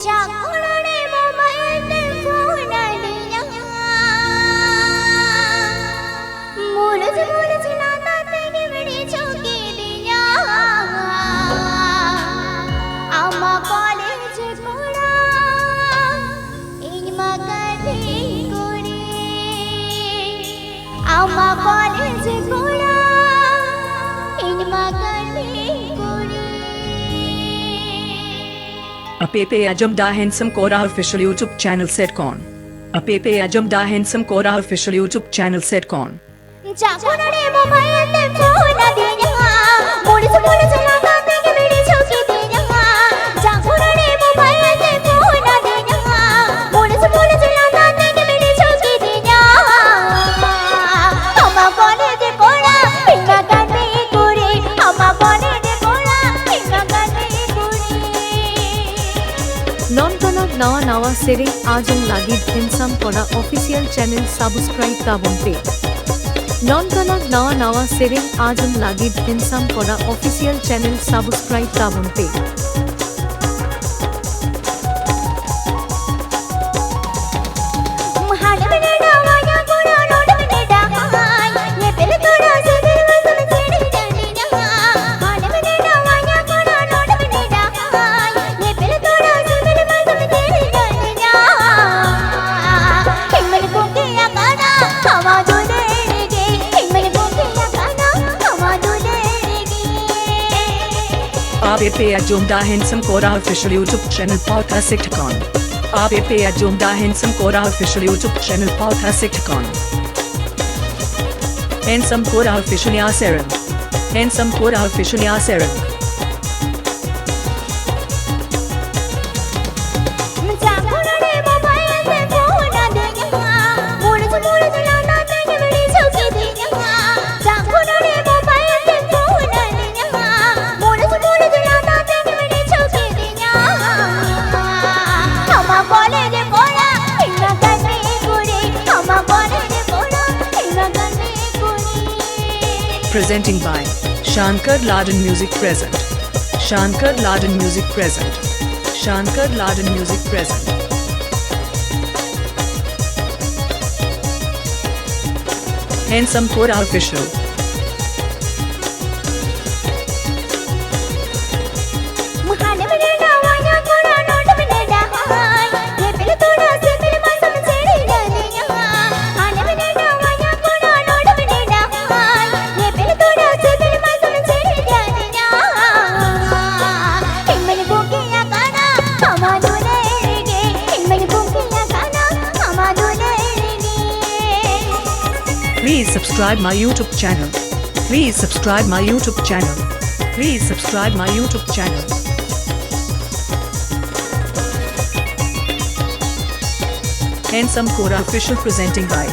চাকরারে mobile phone দিয়া মুরজ মুরজ নাতা তেরে বড়ি চৌকি দিয়া আমা কলেজ কোড়া ইনমা কাঠি করে আমা কলেজ কোড়া ইনমা কাঠি করে Apepe Ajamda Handsome Kora official YouTube channel Setcon. Apepe Ajamda Handsome Kora official YouTube channel Setcon. চাকরারে মোবাইল ফোন দিয়া মুরজ মুরজ নাতা তেরে বড়ি চৌকি দিয়া চাকরারে মোবাইল ফোন দিয়া মুরজ মুরজ নাতা তেরে বড়ি চৌকি দিয়া আমা কলেজ কোড়া ইনমা কাঠি করে আমা কলেজ কোড়া ইনমা কাঠি করে ননকনক নাওয়া নাওয়া সেরে আজম লাগিদ ইনসাম করা অফিসিয়াল চ্যানেল সাবস্ক্রাইব কাবন্তে ননকনক নাওয়া নাওয়া সেরে আজম লাগিদ ইনসাম করা অফিসিয়াল চ্যানেল সাবস্ক্রাইব কাবন্তে Apepe Ajamda Handsome Kora official YouTube channel Pauta Setcon. Apepe Ajamda Handsome Kora official YouTube channel Pauta Setcon. Handsome Kora official Yaserin. Handsome Kora official Yaserin. চাকরারে মোবাইল ফোন দিয়া মুরজ মুরজ নাতা তেরে বড়ি চৌকি দিয়া চাকরারে mobile phone দিয়া মুরজ মুরজ নাতা তেরে বড়ি চৌকি দিয়া আমা কলেজ কোড়া ইনমা কাঠি করে আমা কলেজ কোড়া ইনমা কাঠি করে Presenting by Shankar Laden Music Present. Shankar Laden Music Present. Shankar Laden Music Present. Handsome Kora official. मुहाने डावाया कोड़ा नोट में डाहाय ये पिल तोड़ा से दिल में समझेड़ी डालिया हाने में डावाया कोड़ा नोट में डाहाय ये पिल तोड़ा से दिल में समझेड़ी डालिया इमन बुकिया गाना हमा दुले गे इमन बुकिया गाना हमा दुले गे Please subscribe my YouTube channel. Please subscribe my YouTube channel. Please subscribe my YouTube channel. Handsome Kora official presenting by